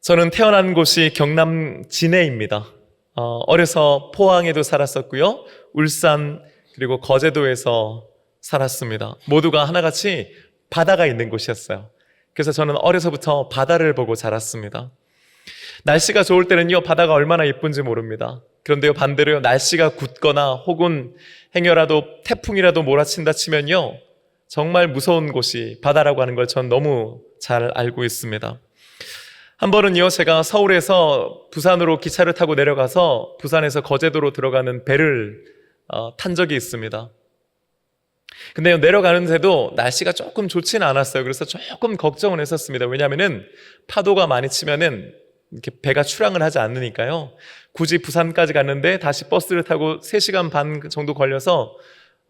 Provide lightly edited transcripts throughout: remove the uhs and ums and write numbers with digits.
저는 태어난 곳이 경남 진해입니다. 어려서 포항에도 살았었고요. 울산 그리고 거제도에서 살았습니다. 모두가 하나같이 바다가 있는 곳이었어요. 그래서 저는 어려서부터 바다를 보고 자랐습니다. 날씨가 좋을 때는요, 바다가 얼마나 예쁜지 모릅니다. 그런데요, 반대로요, 날씨가 굳거나 혹은 행여라도 태풍이라도 몰아친다 치면요, 정말 무서운 곳이 바다라고 하는 걸 전 너무 잘 알고 있습니다. 한 번은요, 제가 서울에서 부산으로 기차를 타고 내려가서 부산에서 거제도로 들어가는 배를 탄 적이 있습니다. 근데 내려가는데도 날씨가 조금 좋지는 않았어요. 그래서 조금 걱정을 했었습니다. 왜냐하면은 파도가 많이 치면은 이렇게 배가 출항을 하지 않으니까요. 굳이 부산까지 갔는데 다시 버스를 타고 3시간 반 정도 걸려서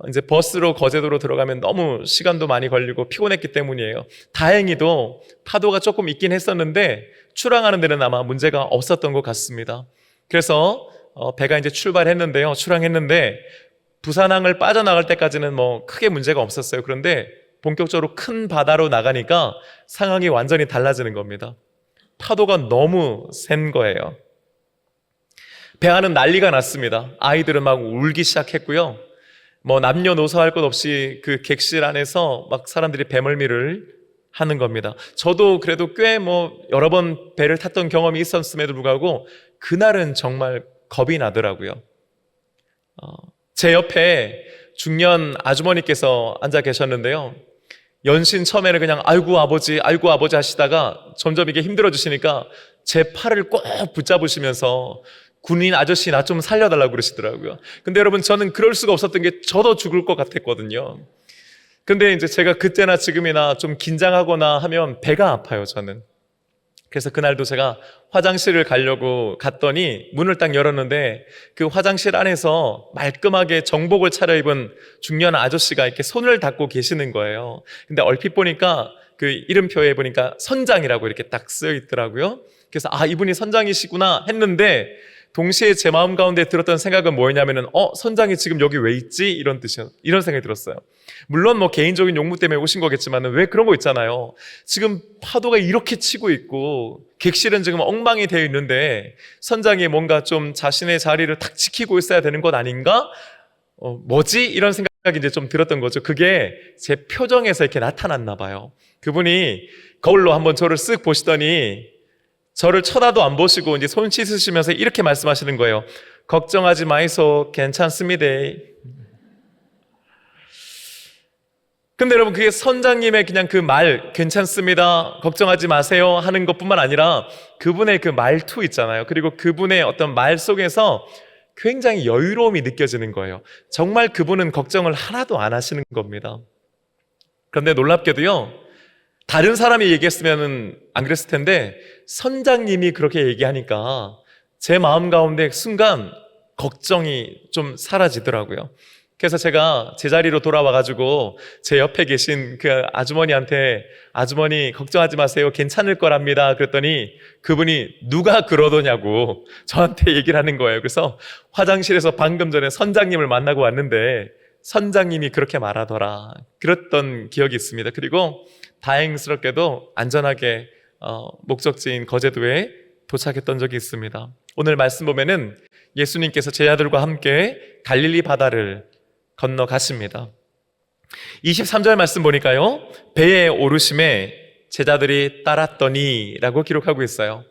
이제 버스로 거제도로 들어가면 너무 시간도 많이 걸리고 피곤했기 때문이에요. 다행히도 파도가 조금 있긴 했었는데 출항하는 데는 아마 문제가 없었던 것 같습니다. 그래서 배가 이제 출발했는데요. 출항했는데 부산항을 빠져나갈 때까지는 뭐 크게 문제가 없었어요. 그런데 본격적으로 큰 바다로 나가니까 상황이 완전히 달라지는 겁니다. 파도가 너무 센 거예요. 배 안은 난리가 났습니다. 아이들은 막 울기 시작했고요. 뭐 남녀노소 할 것 없이 그 객실 안에서 막 사람들이 배멀미를 하는 겁니다. 저도 그래도 꽤 뭐 여러 번 배를 탔던 경험이 있었음에도 불구하고 그날은 정말 겁이 나더라고요. 제 옆에 중년 아주머니께서 앉아 계셨는데요. 연신 처음에는 그냥 아이고 아버지 하시다가 점점 이게 힘들어지시니까 제 팔을 꼭 붙잡으시면서 군인 아저씨 나 좀 살려달라고 그러시더라고요. 근데 여러분, 저는 그럴 수가 없었던 게 저도 죽을 것 같았거든요. 근데 이제 제가 그때나 지금이나 좀 긴장하거나 하면 배가 아파요, 저는. 그래서 그날도 제가 화장실을 가려고 갔더니 문을 딱 열었는데 그 화장실 안에서 말끔하게 정복을 차려입은 중년 아저씨가 이렇게 손을 닦고 계시는 거예요. 근데 얼핏 보니까 그 이름표에 보니까 선장이라고 이렇게 딱 쓰여 있더라고요. 그래서 아, 이분이 선장이시구나 했는데 동시에 제 마음 가운데 들었던 생각은 뭐였냐면은 선장이 지금 여기 왜 있지? 이런 뜻이요. 이런 생각이 들었어요. 물론 뭐 개인적인 용무 때문에 오신 거겠지만은 왜 그런 거 있잖아요. 지금 파도가 이렇게 치고 있고 객실은 지금 엉망이 되어 있는데 선장이 뭔가 좀 자신의 자리를 탁 지키고 있어야 되는 것 아닌가? 뭐지? 이런 생각이 이제 좀 들었던 거죠. 그게 제 표정에서 이렇게 나타났나 봐요. 그분이 거울로 한번 저를 쓱 보시더니 저를 쳐다도 안 보시고 이제 손 씻으시면서 이렇게 말씀하시는 거예요. 걱정하지 마이소, 괜찮습니다. 근데 여러분, 그게 선장님의 그냥 그 말, 괜찮습니다, 걱정하지 마세요 하는 것뿐만 아니라 그분의 그 말투 있잖아요. 그리고 그분의 어떤 말 속에서 굉장히 여유로움이 느껴지는 거예요. 정말 그분은 걱정을 하나도 안 하시는 겁니다. 그런데 놀랍게도요, 다른 사람이 얘기했으면 안 그랬을 텐데 선장님이 그렇게 얘기하니까 제 마음 가운데 순간 걱정이 좀 사라지더라고요. 그래서 제가 제자리로 돌아와가지고 제 옆에 계신 그 아주머니한테 아주머니 걱정하지 마세요, 괜찮을 거랍니다 그랬더니 그분이 누가 그러더냐고 저한테 얘기를 하는 거예요. 그래서 화장실에서 방금 전에 선장님을 만나고 왔는데 선장님이 그렇게 말하더라 그랬던 기억이 있습니다. 그리고 다행스럽게도 안전하게 목적지인 거제도에 도착했던 적이 있습니다. 오늘 말씀 보면은 예수님께서 제자들과 함께 갈릴리 바다를 건너가십니다. 23절 말씀 보니까요, 배에 오르심에 제자들이 따랐더니 라고 기록하고 있어요.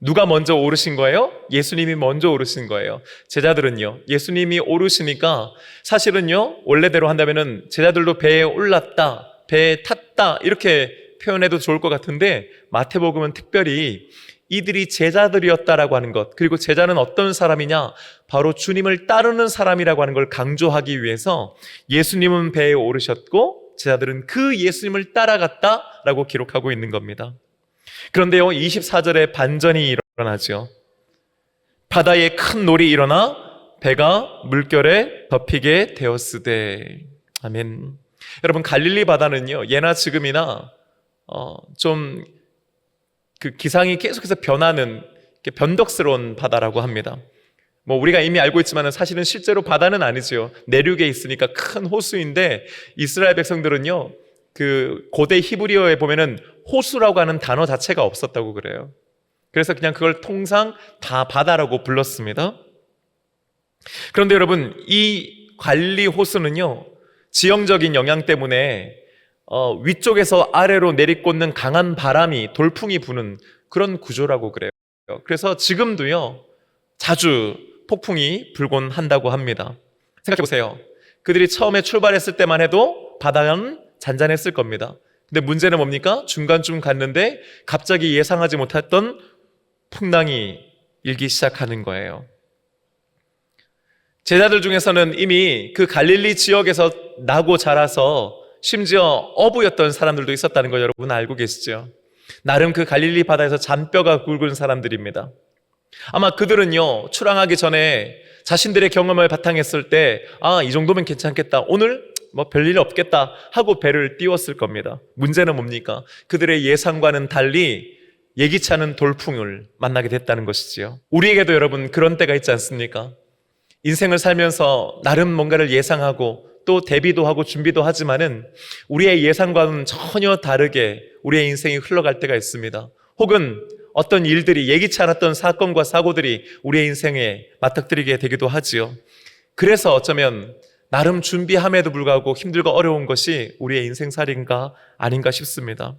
누가 먼저 오르신 거예요? 예수님이 먼저 오르신 거예요. 제자들은요, 예수님이 오르시니까 사실은요, 원래대로 한다면은 제자들도 배에 올랐다, 배에 탔다 이렇게 표현해도 좋을 것 같은데 마태복음은 특별히 이들이 제자들이었다라고 하는 것, 그리고 제자는 어떤 사람이냐, 바로 주님을 따르는 사람이라고 하는 걸 강조하기 위해서 예수님은 배에 오르셨고 제자들은 그 예수님을 따라갔다라고 기록하고 있는 겁니다. 그런데요, 24절에 반전이 일어나죠. 바다에 큰 놀이 일어나 배가 물결에 덮이게 되었으되. 아멘. 여러분, 갈릴리 바다는요, 예나 지금이나 좀 그 기상이 계속해서 변하는 변덕스러운 바다라고 합니다. 뭐 우리가 이미 알고 있지만 사실은 실제로 바다는 아니지요. 내륙에 있으니까 큰 호수인데 이스라엘 백성들은요, 그 고대 히브리어에 보면은 호수라고 하는 단어 자체가 없었다고 그래요. 그래서 그냥 그걸 통상 다 바다라고 불렀습니다. 그런데 여러분, 이 관리 호수는요, 지형적인 영향 때문에 위쪽에서 아래로 내리꽂는 강한 바람이, 돌풍이 부는 그런 구조라고 그래요. 그래서 지금도요, 자주 폭풍이 불곤 한다고 합니다. 생각해 보세요. 그들이 처음에 출발했을 때만 해도 바다는 잔잔했을 겁니다. 근데 문제는 뭡니까? 중간쯤 갔는데 갑자기 예상하지 못했던 풍랑이 일기 시작하는 거예요. 제자들 중에서는 이미 그 갈릴리 지역에서 나고 자라서 심지어 어부였던 사람들도 있었다는 거 여러분 알고 계시죠? 나름 그 갈릴리 바다에서 잔뼈가 굵은 사람들입니다. 아마 그들은요, 출항하기 전에 자신들의 경험을 바탕했을 때, 이 정도면 괜찮겠다, 오늘 뭐 별일 없겠다 하고 배를 띄웠을 겁니다. 문제는 뭡니까? 그들의 예상과는 달리 예기치 않은 돌풍을 만나게 됐다는 것이지요. 우리에게도 여러분 그런 때가 있지 않습니까? 인생을 살면서 나름 뭔가를 예상하고 또 대비도 하고 준비도 하지만은 우리의 예상과는 전혀 다르게 우리의 인생이 흘러갈 때가 있습니다. 혹은 어떤 일들이, 예기치 않았던 사건과 사고들이 우리의 인생에 맞닥뜨리게 되기도 하지요. 그래서 어쩌면 나름 준비함에도 불구하고 힘들고 어려운 것이 우리의 인생살이인가 아닌가 싶습니다.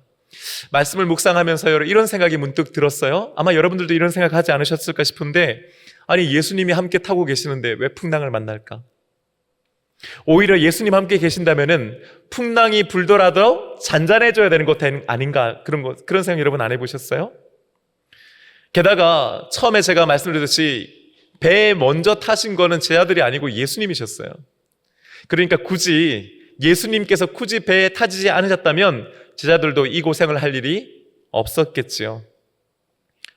말씀을 묵상하면서 이런 생각이 문득 들었어요. 아마 여러분들도 이런 생각하지 않으셨을까 싶은데, 아니 예수님이 함께 타고 계시는데 왜 풍랑을 만날까? 오히려 예수님 함께 계신다면은 풍랑이 불더라도 잔잔해져야 되는 것 아닌가, 그런 생각 여러분 안 해보셨어요? 게다가 처음에 제가 말씀드렸듯이 배에 먼저 타신 거는 제자들이 아니고 예수님이셨어요. 그러니까 예수님께서 굳이 배에 타지 않으셨다면 제자들도 이 고생을 할 일이 없었겠지요.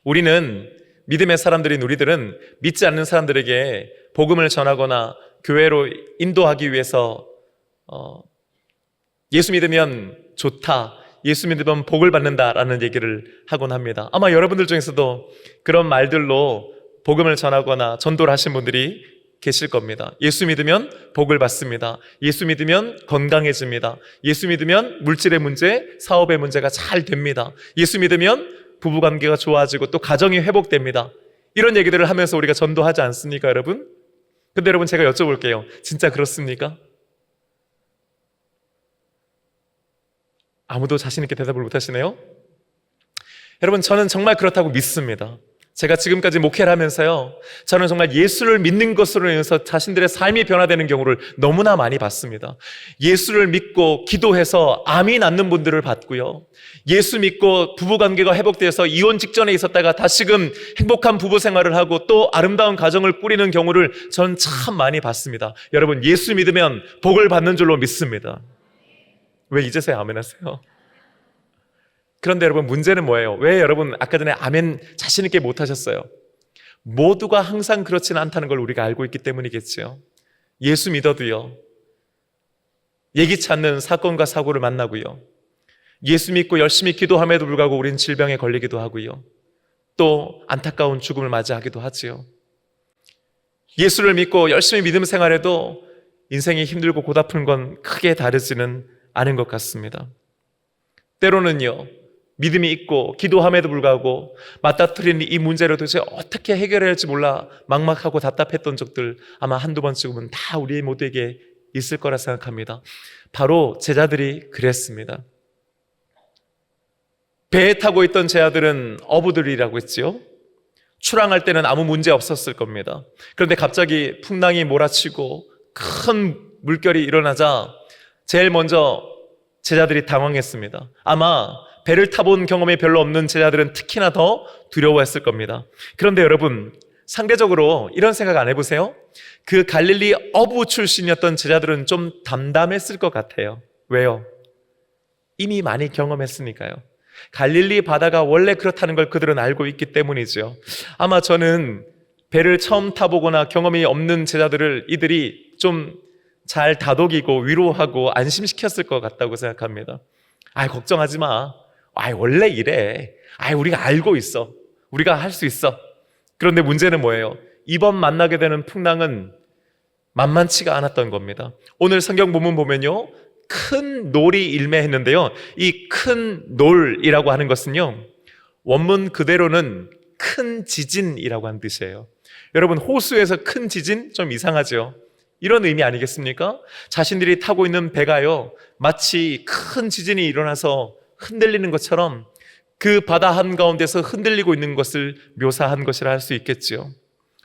우리는, 믿음의 사람들인 우리들은 믿지 않는 사람들에게 복음을 전하거나 교회로 인도하기 위해서 예수 믿으면 좋다, 예수 믿으면 복을 받는다라는 얘기를 하곤 합니다. 아마 여러분들 중에서도 그런 말들로 복음을 전하거나 전도를 하신 분들이 계실 겁니다. 예수 믿으면 복을 받습니다. 예수 믿으면 건강해집니다. 예수 믿으면 물질의 문제, 사업의 문제가 잘 됩니다. 예수 믿으면 부부관계가 좋아지고 또 가정이 회복됩니다. 이런 얘기들을 하면서 우리가 전도하지 않습니까, 여러분? 근데 여러분, 제가 여쭤볼게요. 진짜 그렇습니까? 아무도 자신 있게 대답을 못 하시네요? 여러분, 저는 정말 그렇다고 믿습니다. 제가 지금까지 목회를 하면서요, 저는 정말 예수를 믿는 것으로 인해서 자신들의 삶이 변화되는 경우를 너무나 많이 봤습니다. 예수를 믿고 기도해서 암이 낫는 분들을 봤고요, 예수 믿고 부부관계가 회복돼서 이혼 직전에 있었다가 다시금 행복한 부부 생활을 하고 또 아름다운 가정을 꾸리는 경우를 전 참 많이 봤습니다. 여러분, 예수 믿으면 복을 받는 줄로 믿습니다. 왜 이제서야 아멘 하세요? 그런데 여러분, 문제는 뭐예요? 왜 여러분 아까 전에 아멘 자신 있게 못 하셨어요? 모두가 항상 그렇지는 않다는 걸 우리가 알고 있기 때문이겠지요. 예수 믿어도요, 예기치 않는 사건과 사고를 만나고요, 예수 믿고 열심히 기도함에도 불구하고 우린 질병에 걸리기도 하고요, 또 안타까운 죽음을 맞이하기도 하지요. 예수를 믿고 열심히 믿음 생활해도 인생이 힘들고 고달픈 건 크게 다르지는 않은 것 같습니다. 때로는요, 믿음이 있고 기도함에도 불구하고 맞닥뜨리는 이 문제를 도대체 어떻게 해결해야 할지 몰라 막막하고 답답했던 적들 아마 한두 번쯤은 다 우리 모두에게 있을 거라 생각합니다. 바로 제자들이 그랬습니다. 배에 타고 있던 제자들은 어부들이라고 했지요. 출항할 때는 아무 문제 없었을 겁니다. 그런데 갑자기 풍랑이 몰아치고 큰 물결이 일어나자 제일 먼저 제자들이 당황했습니다. 아마 배를 타본 경험이 별로 없는 제자들은 특히나 더 두려워했을 겁니다. 그런데 여러분, 상대적으로 이런 생각 안 해보세요? 그 갈릴리 어부 출신이었던 제자들은 좀 담담했을 것 같아요. 왜요? 이미 많이 경험했으니까요. 갈릴리 바다가 원래 그렇다는 걸 그들은 알고 있기 때문이죠. 아마 저는 배를 처음 타보거나 경험이 없는 제자들을 이들이 좀 잘 다독이고 위로하고 안심시켰을 것 같다고 생각합니다. 걱정하지 마. 원래 이래. 우리가 알고 있어. 우리가 할 수 있어. 그런데 문제는 뭐예요? 이번 만나게 되는 풍랑은 만만치가 않았던 겁니다. 오늘 성경 본문 보면요, 큰 놀이 일매했는데요, 이 큰 놀이라고 하는 것은요, 원문 그대로는 큰 지진이라고 하는 뜻이에요. 여러분, 호수에서 큰 지진 좀 이상하죠? 이런 의미 아니겠습니까? 자신들이 타고 있는 배가요, 마치 큰 지진이 일어나서 흔들리는 것처럼 그 바다 한가운데서 흔들리고 있는 것을 묘사한 것이라 할 수 있겠지요.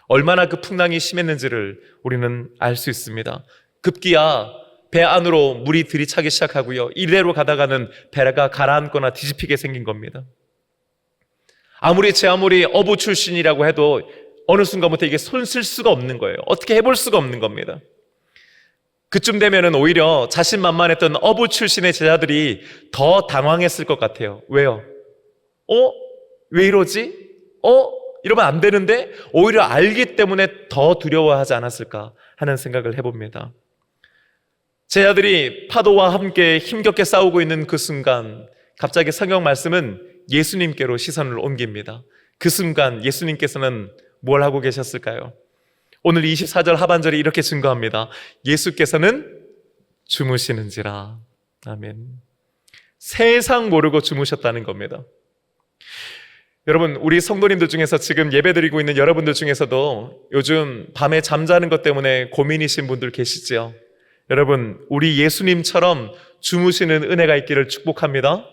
얼마나 그 풍랑이 심했는지를 우리는 알 수 있습니다. 급기야 배 안으로 물이 들이차기 시작하고요, 이대로 가다가는 배가 가라앉거나 뒤집히게 생긴 겁니다. 아무리 어부 출신이라고 해도 어느 순간부터 이게 손 쓸 수가 없는 거예요. 어떻게 해볼 수가 없는 겁니다. 그쯤 되면은 오히려 자신만만했던 어부 출신의 제자들이 더 당황했을 것 같아요. 왜요? 왜 이러지? 이러면 안 되는데? 오히려 알기 때문에 더 두려워하지 않았을까 하는 생각을 해봅니다. 제자들이 파도와 함께 힘겹게 싸우고 있는 그 순간, 갑자기 성경 말씀은 예수님께로 시선을 옮깁니다. 그 순간 예수님께서는 뭘 하고 계셨을까요? 오늘 24절 하반절이 이렇게 증거합니다. 예수께서는 주무시는지라. 아멘. 세상 모르고 주무셨다는 겁니다. 여러분, 우리 성도님들 중에서 지금 예배드리고 있는 여러분들 중에서도 요즘 밤에 잠자는 것 때문에 고민이신 분들 계시죠? 여러분, 우리 예수님처럼 주무시는 은혜가 있기를 축복합니다.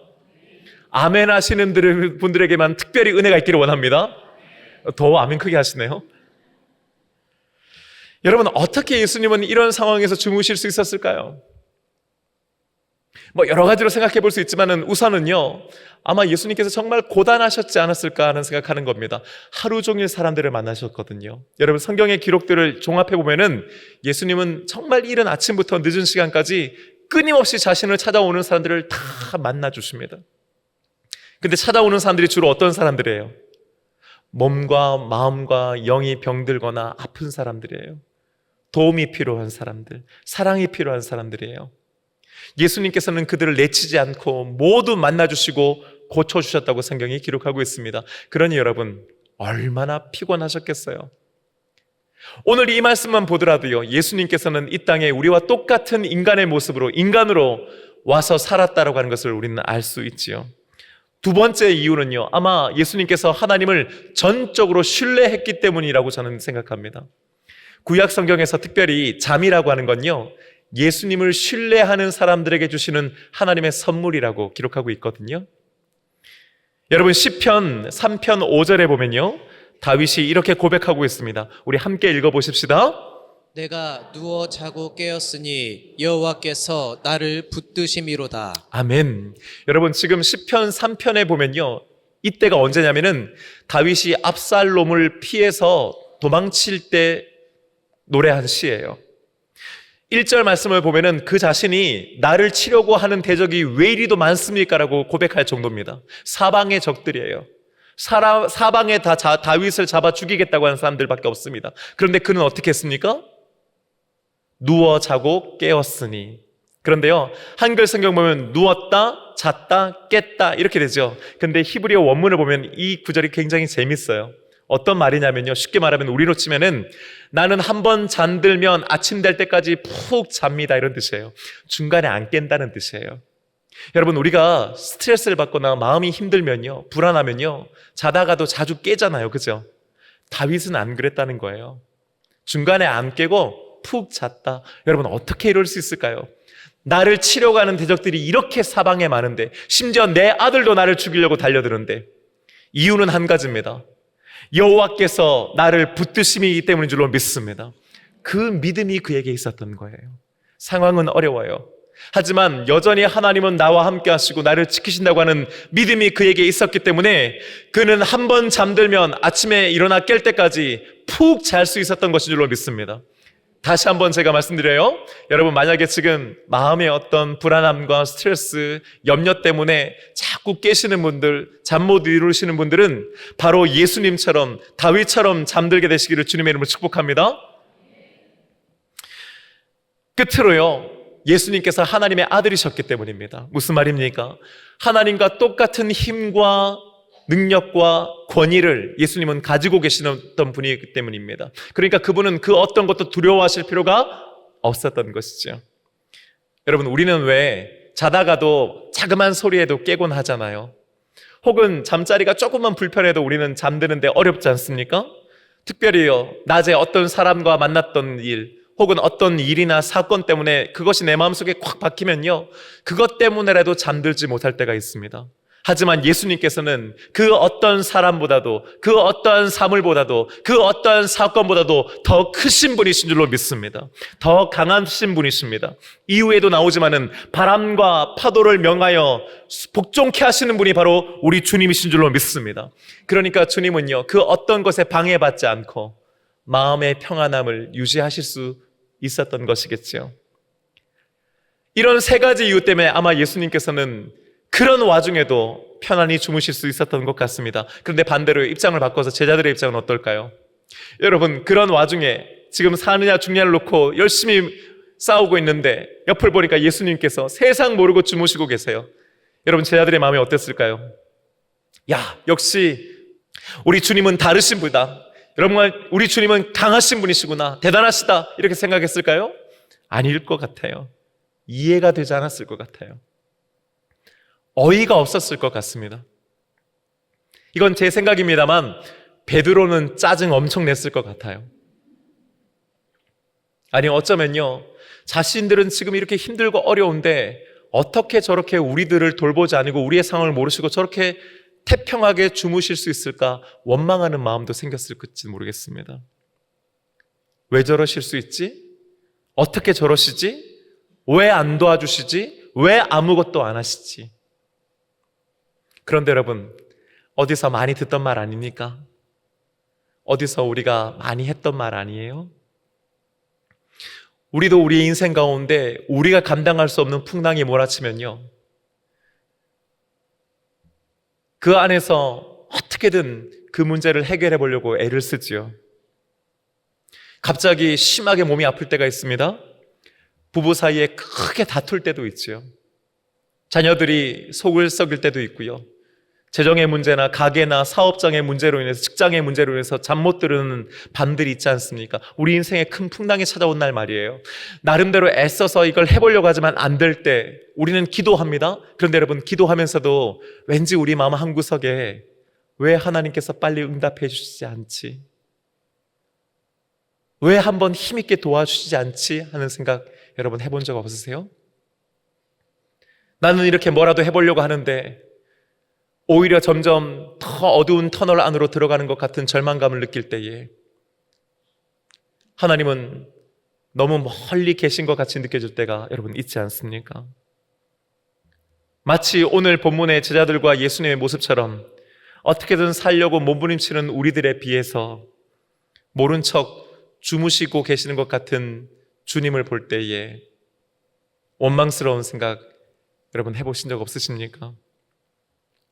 아멘 하시는 분들에게만 특별히 은혜가 있기를 원합니다. 더 아멘 크게 하시네요. 여러분, 어떻게 예수님은 이런 상황에서 주무실 수 있었을까요? 여러 가지로 생각해 볼 수 있지만은 우선은요, 아마 예수님께서 정말 고단하셨지 않았을까 하는 생각하는 겁니다. 하루 종일 사람들을 만나셨거든요. 여러분, 성경의 기록들을 종합해 보면은 예수님은 정말 이른 아침부터 늦은 시간까지 끊임없이 자신을 찾아오는 사람들을 다 만나 주십니다. 근데 찾아오는 사람들이 주로 어떤 사람들이에요? 몸과 마음과 영이 병들거나 아픈 사람들이에요. 도움이 필요한 사람들, 사랑이 필요한 사람들이에요. 예수님께서는 그들을 내치지 않고 모두 만나주시고 고쳐주셨다고 성경이 기록하고 있습니다. 그러니 여러분, 얼마나 피곤하셨겠어요? 오늘 이 말씀만 보더라도요, 예수님께서는 이 땅에 우리와 똑같은 인간의 모습으로, 인간으로 와서 살았다라고 하는 것을 우리는 알 수 있지요. 두 번째 이유는요, 아마 예수님께서 하나님을 전적으로 신뢰했기 때문이라고 저는 생각합니다. 구약 성경에서 특별히 잠이라고 하는 건요, 예수님을 신뢰하는 사람들에게 주시는 하나님의 선물이라고 기록하고 있거든요. 여러분, 시편 3편 5절에 보면요, 다윗이 이렇게 고백하고 있습니다. 우리 함께 읽어보십시다. 내가 누워 자고 깨었으니 여호와께서 나를 붙드심이로다. 아멘. 여러분, 지금 시편 3편에 보면요, 이때가 언제냐면은 다윗이 압살롬을 피해서 도망칠 때 노래한 시예요. 1절 말씀을 보면은 그 자신이 나를 치려고 하는 대적이 왜 이리도 많습니까? 라고 고백할 정도입니다. 사방의 적들이에요. 사방에 다 다윗을 잡아 죽이겠다고 하는 사람들밖에 없습니다. 그런데 그는 어떻게 했습니까? 누워 자고 깨었으니. 그런데요, 한글 성경 보면 누웠다, 잤다, 깼다 이렇게 되죠. 근데 히브리어 원문을 보면 이 구절이 굉장히 재밌어요. 어떤 말이냐면요, 쉽게 말하면 우리로 치면은 나는 한번 잠들면 아침 될 때까지 푹 잡니다 이런 뜻이에요. 중간에 안 깬다는 뜻이에요. 여러분, 우리가 스트레스를 받거나 마음이 힘들면요, 불안하면요, 자다가도 자주 깨잖아요. 그죠? 다윗은 안 그랬다는 거예요. 중간에 안 깨고 푹 잤다. 여러분, 어떻게 이럴 수 있을까요? 나를 치려고 하는 대적들이 이렇게 사방에 많은데, 심지어 내 아들도 나를 죽이려고 달려드는데, 이유는 한 가지입니다. 여호와께서 나를 붙드심이기 때문인 줄로 믿습니다. 그 믿음이 그에게 있었던 거예요. 상황은 어려워요. 하지만 여전히 하나님은 나와 함께 하시고 나를 지키신다고 하는 믿음이 그에게 있었기 때문에 그는 한번 잠들면 아침에 일어나 깰 때까지 푹 잘 수 있었던 것인 줄로 믿습니다. 다시 한번 제가 말씀드려요. 여러분, 만약에 지금 마음에 어떤 불안함과 스트레스, 염려 때문에 자꾸 깨시는 분들, 잠 못 이루시는 분들은 바로 예수님처럼, 다윗처럼 잠들게 되시기를 주님의 이름으로 축복합니다. 끝으로요, 예수님께서 하나님의 아들이셨기 때문입니다. 무슨 말입니까? 하나님과 똑같은 힘과 능력과 권위를 예수님은 가지고 계시던 분이기 때문입니다. 그러니까 그분은 그 어떤 것도 두려워하실 필요가 없었던 것이죠. 여러분, 우리는 왜 자다가도 자그만 소리에도 깨곤 하잖아요. 혹은 잠자리가 조금만 불편해도 우리는 잠드는데 어렵지 않습니까? 특별히요, 낮에 어떤 사람과 만났던 일, 혹은 어떤 일이나 사건 때문에 그것이 내 마음속에 콱 박히면요, 그것 때문에라도 잠들지 못할 때가 있습니다. 하지만 예수님께서는 그 어떤 사람보다도, 그 어떤 사물보다도, 그 어떤 사건보다도 더 크신 분이신 줄로 믿습니다. 더 강하신 분이십니다. 이후에도 나오지만은 바람과 파도를 명하여 복종케 하시는 분이 바로 우리 주님이신 줄로 믿습니다. 그러니까 주님은요, 그 어떤 것에 방해받지 않고 마음의 평안함을 유지하실 수 있었던 것이겠지요. 이런 세 가지 이유 때문에 아마 예수님께서는 그런 와중에도 편안히 주무실 수 있었던 것 같습니다. 그런데 반대로 입장을 바꿔서 제자들의 입장은 어떨까요? 여러분, 그런 와중에 지금 사느냐 죽냐를 놓고 열심히 싸우고 있는데 옆을 보니까 예수님께서 세상 모르고 주무시고 계세요. 여러분, 제자들의 마음이 어땠을까요? 야, 역시 우리 주님은 다르신 분이다. 여러분, 우리 주님은 강하신 분이시구나, 대단하시다, 이렇게 생각했을까요? 아닐 것 같아요. 이해가 되지 않았을 것 같아요. 어이가 없었을 것 같습니다. 이건 제 생각입니다만 베드로는 짜증 엄청 냈을 것 같아요. 아니, 어쩌면요, 자신들은 지금 이렇게 힘들고 어려운데 어떻게 저렇게 우리들을 돌보지 않고 우리의 상황을 모르시고 저렇게 태평하게 주무실 수 있을까 원망하는 마음도 생겼을지 모르겠습니다. 왜 저러실 수 있지? 어떻게 저러시지? 왜 안 도와주시지? 왜 아무것도 안 하시지? 그런데 여러분, 어디서 많이 듣던 말 아닙니까? 어디서 우리가 많이 했던 말 아니에요? 우리도 우리 인생 가운데 우리가 감당할 수 없는 풍랑이 몰아치면요, 그 안에서 어떻게든 그 문제를 해결해 보려고 애를 쓰지요. 갑자기 심하게 몸이 아플 때가 있습니다. 부부 사이에 크게 다툴 때도 있지요. 자녀들이 속을 썩일 때도 있고요. 재정의 문제나 가게나 사업장의 문제로 인해서, 직장의 문제로 인해서 잠 못 드는 밤들이 있지 않습니까? 우리 인생에 큰 풍랑이 찾아온 날 말이에요. 나름대로 애써서 이걸 해보려고 하지만 안 될 때 우리는 기도합니다. 그런데 여러분, 기도하면서도 왠지 우리 마음 한구석에 왜 하나님께서 빨리 응답해 주시지 않지? 왜 한번 힘있게 도와주시지 않지? 하는 생각 여러분 해본 적 없으세요? 나는 이렇게 뭐라도 해보려고 하는데 오히려 점점 더 어두운 터널 안으로 들어가는 것 같은 절망감을 느낄 때에 하나님은 너무 멀리 계신 것 같이 느껴질 때가 여러분 있지 않습니까? 마치 오늘 본문의 제자들과 예수님의 모습처럼 어떻게든 살려고 몸부림치는 우리들에 비해서 모른 척 주무시고 계시는 것 같은 주님을 볼 때에 원망스러운 생각 여러분 해보신 적 없으십니까?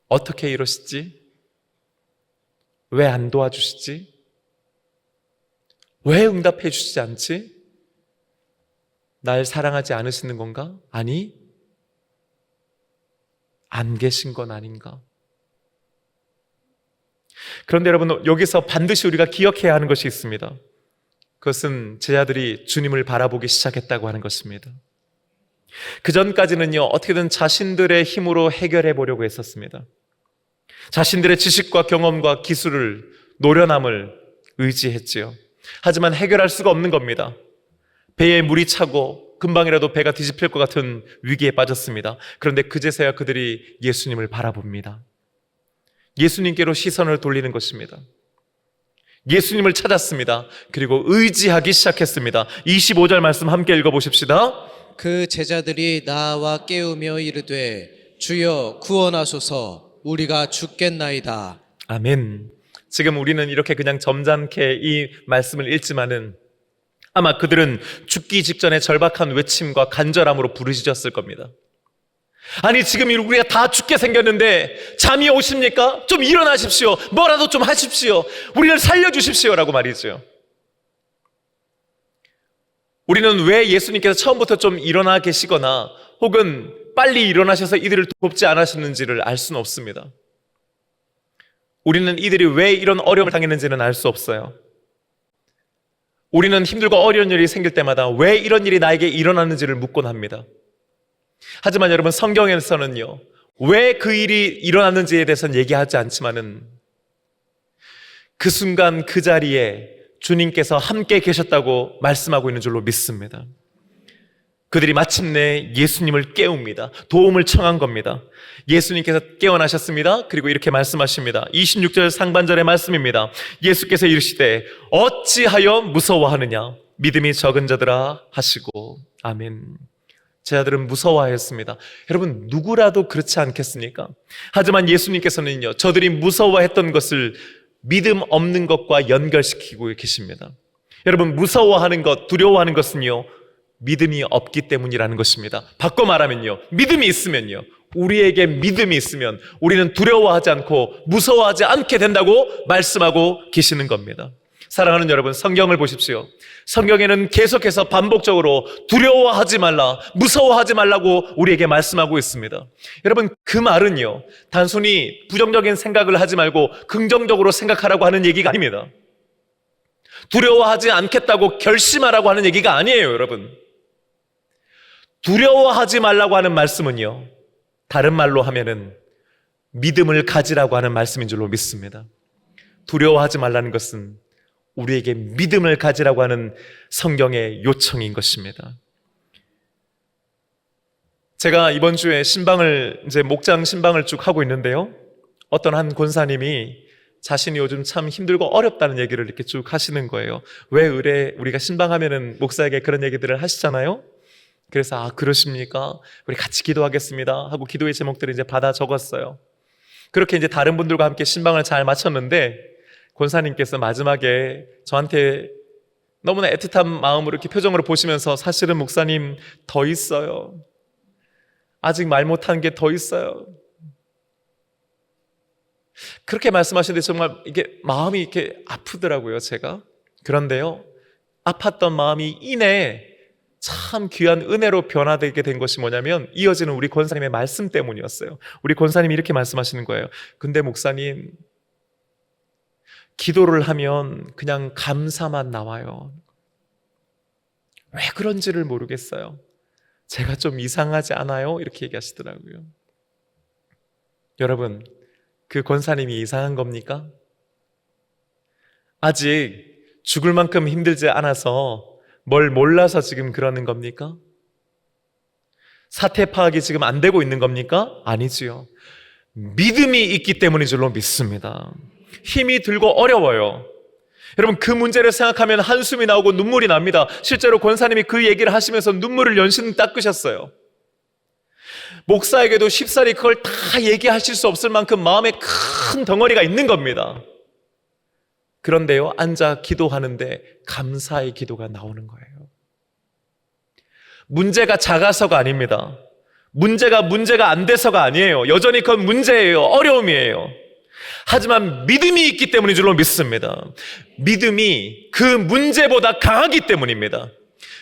어떻게 이러시지? 왜 안 도와주시지? 왜 응답해 주시지 않지? 날 사랑하지 않으시는 건가? 아니, 안 계신 건 아닌가? 그런데 여러분, 여기서 반드시 우리가 기억해야 하는 것이 있습니다. 그것은 제자들이 주님을 바라보기 시작했다고 하는 것입니다. 그 전까지는요, 어떻게든 자신들의 힘으로 해결해 보려고 했었습니다. 자신들의 지식과 경험과 기술을, 노련함을 의지했지요. 하지만 해결할 수가 없는 겁니다. 배에 물이 차고 금방이라도 배가 뒤집힐 것 같은 위기에 빠졌습니다. 그런데 그제서야 그들이 예수님을 바라봅니다. 예수님께로 시선을 돌리는 것입니다. 예수님을 찾았습니다. 그리고 의지하기 시작했습니다. 25절 말씀 함께 읽어보십시다. 그 제자들이 나와 깨우며 이르되 주여 구원하소서, 우리가 죽겠나이다. 아멘. 지금 우리는 이렇게 그냥 점잖게 이 말씀을 읽지만은 아마 그들은 죽기 직전에 절박한 외침과 간절함으로 부르짖었을 겁니다. 아니, 지금 우리가 다 죽게 생겼는데 잠이 오십니까? 좀 일어나십시오. 뭐라도 좀 하십시오. 우리를 살려주십시오 라고 말이죠. 우리는 왜 예수님께서 처음부터 좀 일어나 계시거나 혹은 빨리 일어나셔서 이들을 돕지 않으셨는지를 알 수는 없습니다. 우리는 이들이 왜 이런 어려움을 당했는지는 알 수 없어요. 우리는 힘들고 어려운 일이 생길 때마다 왜 이런 일이 나에게 일어났는지를 묻곤 합니다. 하지만 여러분, 성경에서는요, 왜 그 일이 일어났는지에 대해서는 얘기하지 않지만은 그 순간 그 자리에 주님께서 함께 계셨다고 말씀하고 있는 줄로 믿습니다. 그들이 마침내 예수님을 깨웁니다. 도움을 청한 겁니다. 예수님께서 깨어나셨습니다. 그리고 이렇게 말씀하십니다. 26절 상반절의 말씀입니다. 예수께서 이르시되 어찌하여 무서워하느냐 믿음이 적은 자들아 하시고 아멘. 제자들은 무서워하였습니다. 여러분 누구라도 그렇지 않겠습니까? 하지만 예수님께서는요 저들이 무서워했던 것을 믿음 없는 것과 연결시키고 계십니다. 여러분 무서워하는 것, 두려워하는 것은요 믿음이 없기 때문이라는 것입니다. 바꿔 말하면요 믿음이 있으면요 우리에게 믿음이 있으면 우리는 두려워하지 않고 무서워하지 않게 된다고 말씀하고 계시는 겁니다. 사랑하는 여러분, 성경을 보십시오. 성경에는 계속해서 반복적으로 두려워하지 말라, 무서워하지 말라고 우리에게 말씀하고 있습니다. 여러분, 그 말은요 단순히 부정적인 생각을 하지 말고 긍정적으로 생각하라고 하는 얘기가 아닙니다. 두려워하지 않겠다고 결심하라고 하는 얘기가 아니에요. 여러분, 두려워하지 말라고 하는 말씀은요 다른 말로 하면은 믿음을 가지라고 하는 말씀인 줄로 믿습니다. 두려워하지 말라는 것은 우리에게 믿음을 가지라고 하는 성경의 요청인 것입니다. 제가 이번 주에 목장 신방을 쭉 하고 있는데요. 어떤 한 권사님이 자신이 요즘 참 힘들고 어렵다는 얘기를 이렇게 쭉 하시는 거예요. 왜 의뢰 우리가 신방하면은 목사에게 그런 얘기들을 하시잖아요. 그래서 그러십니까? 우리 같이 기도하겠습니다 하고 기도의 제목들을 이제 받아 적었어요. 그렇게 이제 다른 분들과 함께 신방을 잘 마쳤는데 권사님께서 마지막에 저한테 너무나 애틋한 마음으로 이렇게 표정으로 보시면서 사실은 목사님 더 있어요. 아직 말 못한 게 더 있어요. 그렇게 말씀하시는데 정말 이게 마음이 이렇게 아프더라고요, 제가. 그런데요, 아팠던 마음이 이내 참 귀한 은혜로 변화되게 된 것이 뭐냐면 이어지는 우리 권사님의 말씀 때문이었어요. 우리 권사님이 이렇게 말씀하시는 거예요. 근데 목사님, 기도를 하면 그냥 감사만 나와요. 왜 그런지를 모르겠어요. 제가 좀 이상하지 않아요? 이렇게 얘기하시더라고요. 여러분, 그 권사님이 이상한 겁니까? 아직 죽을 만큼 힘들지 않아서 뭘 몰라서 지금 그러는 겁니까? 사태 파악이 지금 안 되고 있는 겁니까? 아니지요. 믿음이 있기 때문인 줄로 믿습니다. 힘이 들고 어려워요. 여러분, 그 문제를 생각하면 한숨이 나오고 눈물이 납니다. 실제로 권사님이 그 얘기를 하시면서 눈물을 연신 닦으셨어요. 목사에게도 쉽사리 그걸 다 얘기하실 수 없을 만큼 마음에 큰 덩어리가 있는 겁니다. 그런데요, 앉아 기도하는데 감사의 기도가 나오는 거예요. 문제가 작아서가 아닙니다. 문제가 안 돼서가 아니에요. 여전히 그건 문제예요. 어려움이에요. 하지만 믿음이 있기 때문인 줄로 믿습니다. 믿음이 그 문제보다 강하기 때문입니다.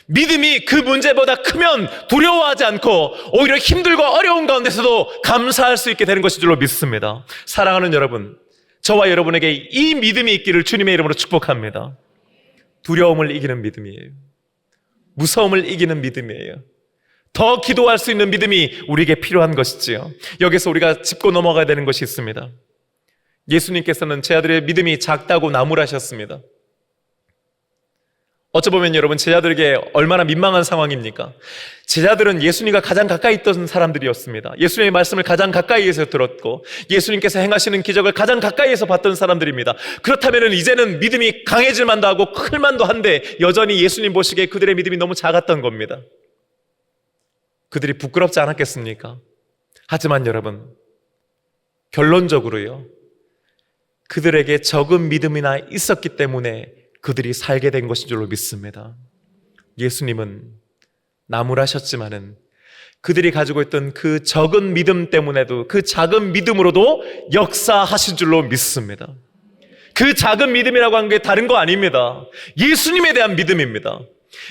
믿음이 그 문제보다 크면 두려워하지 않고 오히려 힘들고 어려운 가운데서도 감사할 수 있게 되는 것인 줄로 믿습니다. 사랑하는 여러분, 저와 여러분에게 이 믿음이 있기를 주님의 이름으로 축복합니다. 두려움을 이기는 믿음이에요. 무서움을 이기는 믿음이에요. 더 기도할 수 있는 믿음이 우리에게 필요한 것이지요. 여기서 우리가 짚고 넘어가야 되는 것이 있습니다. 예수님께서는 제자들의 믿음이 작다고 나무라셨습니다. 어쩌보면 여러분, 제자들에게 얼마나 민망한 상황입니까? 제자들은 예수님과 가장 가까이 있던 사람들이었습니다. 예수님의 말씀을 가장 가까이에서 들었고 예수님께서 행하시는 기적을 가장 가까이에서 봤던 사람들입니다. 그렇다면 이제는 믿음이 강해질 만도 하고 클 만도 한데 여전히 예수님 보시기에 그들의 믿음이 너무 작았던 겁니다. 그들이 부끄럽지 않았겠습니까? 하지만 여러분, 결론적으로요, 그들에게 적은 믿음이나 있었기 때문에 그들이 살게 된 것인 줄로 믿습니다. 예수님은 나무라셨지만은 그들이 가지고 있던 그 적은 믿음 때문에도, 그 작은 믿음으로도 역사하신 줄로 믿습니다. 그 작은 믿음이라고 하는 게 다른 거 아닙니다. 예수님에 대한 믿음입니다.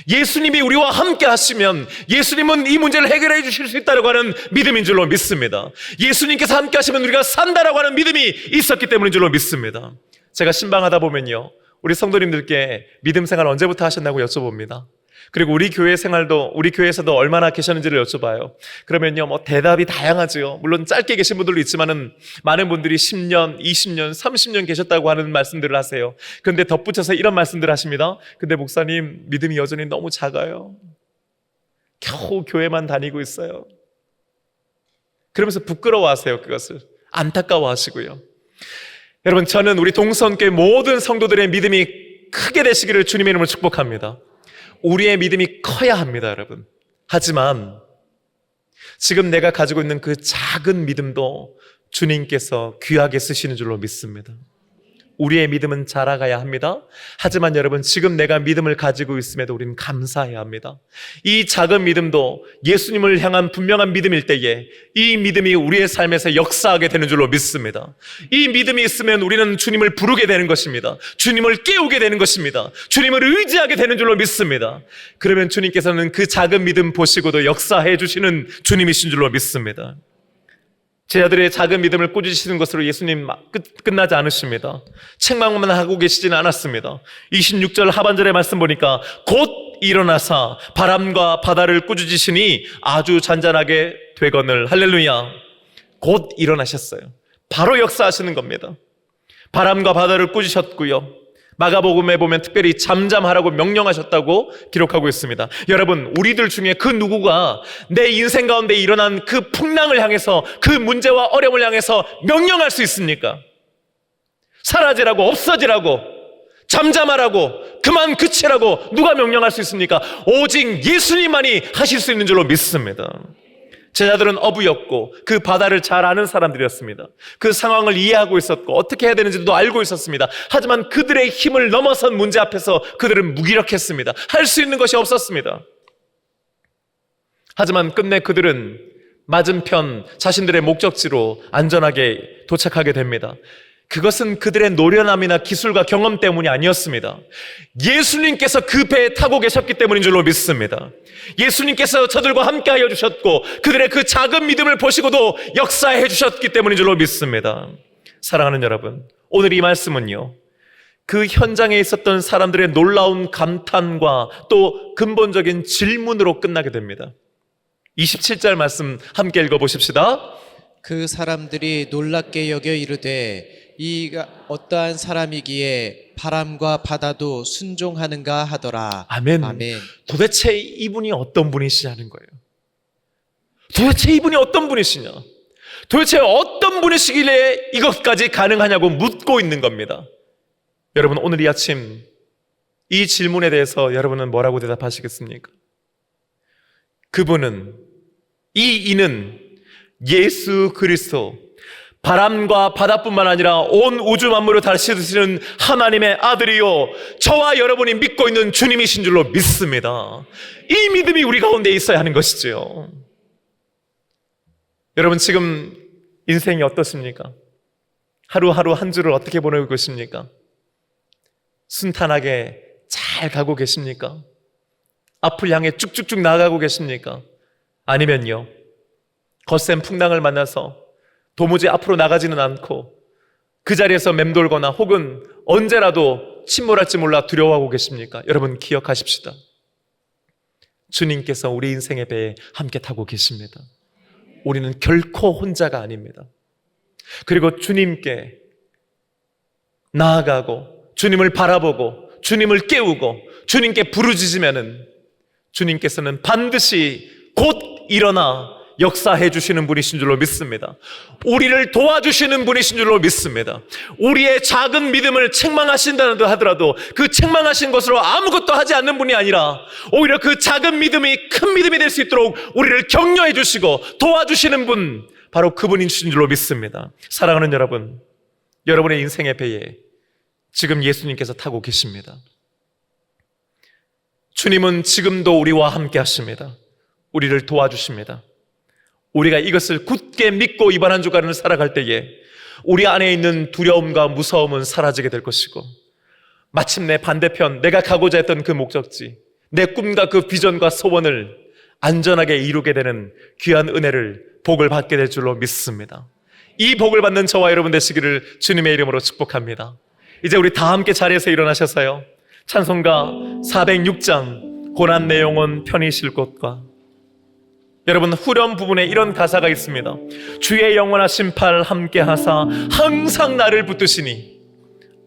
예수님이 우리와 함께 하시면 예수님은 이 문제를 해결해 주실 수 있다고 하는 믿음인 줄로 믿습니다. 예수님께서 함께 하시면 우리가 산다라고 하는 믿음이 있었기 때문인 줄로 믿습니다. 제가 신방하다 보면요, 우리 성도님들께 믿음 생활 언제부터 하셨냐고 여쭤봅니다. 그리고 우리 교회 생활도, 우리 교회에서도 얼마나 계셨는지를 여쭤봐요. 그러면요, 뭐 대답이 다양하죠. 물론 짧게 계신 분들도 있지만은 많은 분들이 10년, 20년, 30년 계셨다고 하는 말씀들을 하세요. 그런데 덧붙여서 이런 말씀들을 하십니다. 근데 목사님, 믿음이 여전히 너무 작아요. 겨우 교회만 다니고 있어요. 그러면서 부끄러워하세요. 그것을 안타까워하시고요. 여러분, 저는 우리 동성교회 모든 성도들의 믿음이 크게 되시기를 주님의 이름으로 축복합니다. 우리의 믿음이 커야 합니다, 여러분. 하지만 지금 내가 가지고 있는 그 작은 믿음도 주님께서 귀하게 쓰시는 줄로 믿습니다. 우리의 믿음은 자라가야 합니다. 하지만 여러분, 지금 내가 믿음을 가지고 있음에도 우리는 감사해야 합니다. 이 작은 믿음도 예수님을 향한 분명한 믿음일 때에 이 믿음이 우리의 삶에서 역사하게 되는 줄로 믿습니다. 이 믿음이 있으면 우리는 주님을 부르게 되는 것입니다. 주님을 깨우게 되는 것입니다. 주님을 의지하게 되는 줄로 믿습니다. 그러면 주님께서는 그 작은 믿음 보시고도 역사해 주시는 주님이신 줄로 믿습니다. 제자들의 작은 믿음을 꾸짖으시는 것으로 예수님 끝나지 않으십니다. 책망만 하고 계시지는 않았습니다. 26절 하반절의 말씀 보니까 곧 일어나사 바람과 바다를 꾸짖으시니 아주 잔잔하게 되거늘. 할렐루야. 곧 일어나셨어요. 바로 역사하시는 겁니다. 바람과 바다를 꾸짖으셨고요. 마가복음에 보면 특별히 잠잠하라고 명령하셨다고 기록하고 있습니다. 여러분, 우리들 중에 그 누구가 내 인생 가운데 일어난 그 풍랑을 향해서, 그 문제와 어려움을 향해서 명령할 수 있습니까? 사라지라고, 없어지라고, 잠잠하라고, 그만 그치라고 누가 명령할 수 있습니까? 오직 예수님만이 하실 수 있는 줄로 믿습니다. 제자들은 어부였고 그 바다를 잘 아는 사람들이었습니다. 그 상황을 이해하고 있었고 어떻게 해야 되는지도 알고 있었습니다. 하지만 그들의 힘을 넘어선 문제 앞에서 그들은 무기력했습니다. 할 수 있는 것이 없었습니다. 하지만 끝내 그들은 맞은편 자신들의 목적지로 안전하게 도착하게 됩니다. 그것은 그들의 노련함이나 기술과 경험 때문이 아니었습니다. 예수님께서 그 배에 타고 계셨기 때문인 줄로 믿습니다. 예수님께서 저들과 함께 하여 주셨고 그들의 그 작은 믿음을 보시고도 역사해 주셨기 때문인 줄로 믿습니다. 사랑하는 여러분, 오늘 이 말씀은요, 그 현장에 있었던 사람들의 놀라운 감탄과 또 근본적인 질문으로 끝나게 됩니다. 27절 말씀 함께 읽어보십시다. 그 사람들이 놀랍게 여겨 이르되 이가 어떠한 사람이기에 바람과 바다도 순종하는가 하더라. 아멘. 아멘. 도대체 이분이 어떤 분이시냐는 거예요. 도대체 이분이 어떤 분이시냐? 도대체 어떤 분이시길래 이것까지 가능하냐고 묻고 있는 겁니다. 여러분, 오늘 이 아침 이 질문에 대해서 여러분은 뭐라고 대답하시겠습니까? 그분은, 이는 예수 그리스도, 바람과 바다뿐만 아니라 온 우주 만물을 다스리시는 하나님의 아들이요, 저와 여러분이 믿고 있는 주님이신 줄로 믿습니다. 이 믿음이 우리 가운데 있어야 하는 것이죠. 여러분, 지금 인생이 어떻습니까? 하루하루 한 주를 어떻게 보내고 계십니까? 순탄하게 잘 가고 계십니까? 앞을 향해 쭉쭉쭉 나아가고 계십니까? 아니면요, 거센 풍랑을 만나서 도무지 앞으로 나가지는 않고 그 자리에서 맴돌거나 혹은 언제라도 침몰할지 몰라 두려워하고 계십니까? 여러분, 기억하십시다. 주님께서 우리 인생의 배에 함께 타고 계십니다. 우리는 결코 혼자가 아닙니다. 그리고 주님께 나아가고 주님을 바라보고 주님을 깨우고 주님께 부르짖으면은 주님께서는 반드시 곧 일어나 역사해 주시는 분이신 줄로 믿습니다. 우리를 도와주시는 분이신 줄로 믿습니다. 우리의 작은 믿음을 책망하신다 하더라도 그 책망하신 것으로 아무것도 하지 않는 분이 아니라 오히려 그 작은 믿음이 큰 믿음이 될 수 있도록 우리를 격려해 주시고 도와주시는 분, 바로 그분이신 줄로 믿습니다. 사랑하는 여러분, 여러분의 인생의 배에 지금 예수님께서 타고 계십니다. 주님은 지금도 우리와 함께 하십니다. 우리를 도와주십니다. 우리가 이것을 굳게 믿고 이번 한 주간을 살아갈 때에 우리 안에 있는 두려움과 무서움은 사라지게 될 것이고, 마침내 반대편 내가 가고자 했던 그 목적지, 내 꿈과 그 비전과 소원을 안전하게 이루게 되는 귀한 은혜를, 복을 받게 될 줄로 믿습니다. 이 복을 받는 저와 여러분 되시기를 주님의 이름으로 축복합니다. 이제 우리 다 함께 자리에서 일어나셔서요, 찬송가 406장 고난 내 영혼 편히 쉴 곳과. 여러분, 후렴 부분에 이런 가사가 있습니다. 주의 영원하신 팔 함께 하사 항상 나를 붙드시니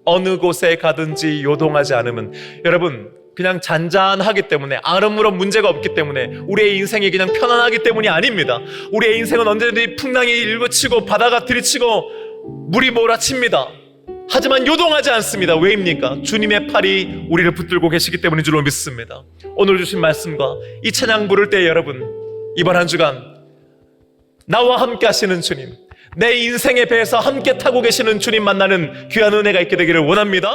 어느 곳에 가든지 요동하지 않으면. 여러분, 그냥 잔잔하기 때문에, 아무런 문제가 없기 때문에, 우리의 인생이 그냥 편안하기 때문이 아닙니다. 우리의 인생은 언제든지 풍랑이 일부치고 바다가 들이치고 물이 몰아칩니다. 하지만 요동하지 않습니다. 왜입니까? 주님의 팔이 우리를 붙들고 계시기 때문인 줄로 믿습니다. 오늘 주신 말씀과 이 찬양 부를 때 여러분, 이번 한 주간 나와 함께 하시는 주님, 내 인생의 배에서 함께 타고 계시는 주님 만나는 귀한 은혜가 있게 되기를 원합니다.